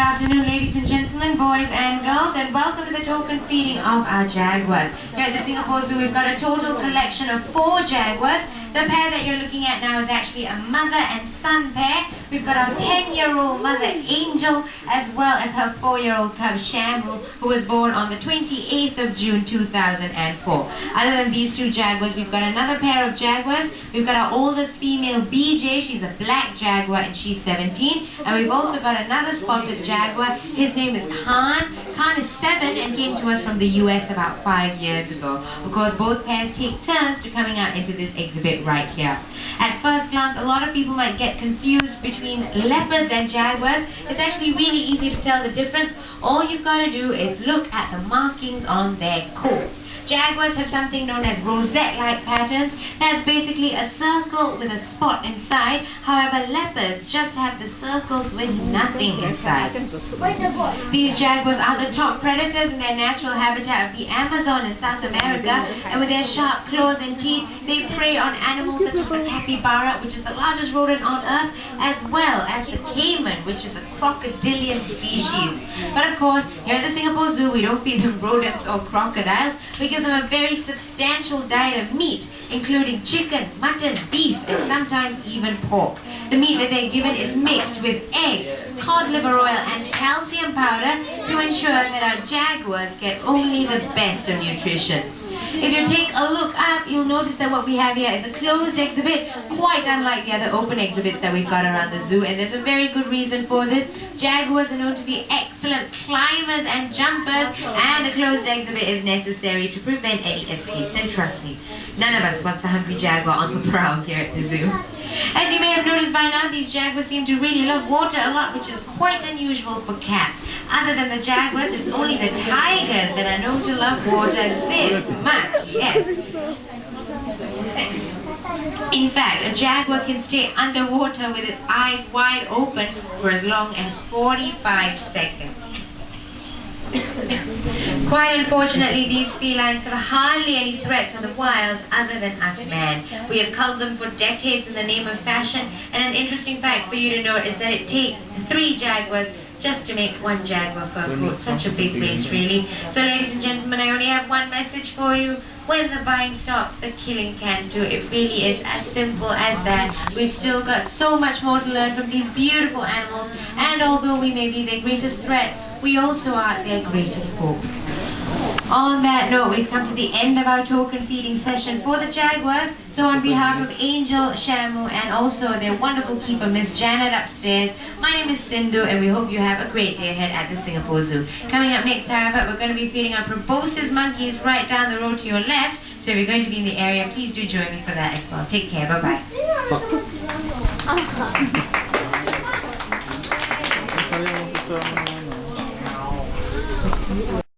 afternoon, ladies and gentlemen, boys and girls, and welcome to the token feeding of our jaguars. Here at the Singapore Zoo, we've got a total collection of 4 jaguars. The pair that you're looking at now is actually a mother and son pair. We've got our 10-year-old mother, Angel, as well as her 4-year-old cub, Shamu, who was born on the 28th of June, 2004. Other than these 2 jaguars, we've got another pair of jaguars. We've got our oldest female, BJ. She's a black jaguar and she's 17. And we've also got another spotted jaguar. His name is Khan. Khan is 7 and came to us from the US about 5 years ago. Of course, both pairs take turns to coming out into this exhibit right here. At first glance, a lot of people might get confused between leopards and jaguars. It's actually really easy to tell the difference. All you've got to do is look at the markings on their coats. Jaguars have something known as rosette-like patterns. That's basically a circle with a spot inside. However, leopards just have the circles with nothing inside. These jaguars are the top predators in their natural habitat of the Amazon in South America, and with their sharp claws and teeth, they prey on animals such as the capybara, which is the largest rodent on earth, as well as the caiman, which is a crocodilian species. But of course, here at the Singapore Zoo, we don't feed them rodents or crocodiles. We give them a very substantial diet of meat, including chicken, mutton, beef, and sometimes even pork. The meat that they're given is mixed with egg, cod liver oil, and calcium powder to ensure that our jaguars get only the best of nutrition. If you take a look up, you'll notice that what we have here is a closed exhibit, quite unlike the other open exhibits that we've got around the zoo, and there's a very good reason for this. Jaguars are known to be excellent climbers and jumpers, and a closed exhibit is necessary to prevent any escapes, and trust me, none of us wants a hungry jaguar on the prowl here at the zoo. As you may have noticed by now, these jaguars seem to really love water a lot, which is quite unusual for cats. Other than the jaguars, it's only the tigers that are known to love water this much, yes. In fact, a jaguar can stay underwater with its eyes wide open for as long as 45 seconds. Quite unfortunately, these felines have hardly any threats on the wilds other than us man. We have culled them for decades in the name of fashion, and an interesting fact for you to note is that it takes 3 jaguars just to make 1 jaguar fur coat. Such a big waste, really. So ladies and gentlemen, I only have one message for you. When the buying stops, the killing can too. It really is as simple as that. We've still got so much more to learn from these beautiful animals, and although we may be their greatest threat, we also are their greatest hope. On that note, we've come to the end of our token feeding session for the jaguars. So on behalf of Angel, Shamu, and also their wonderful keeper, Miss Janet upstairs, my name is Sindhu, and we hope you have a great day ahead at the Singapore Zoo. Coming up next, however, we're going to be feeding our proboscis monkeys right down the road to your left. So if you're going to be in the area, please do join me for that as well. Take care. Bye-bye.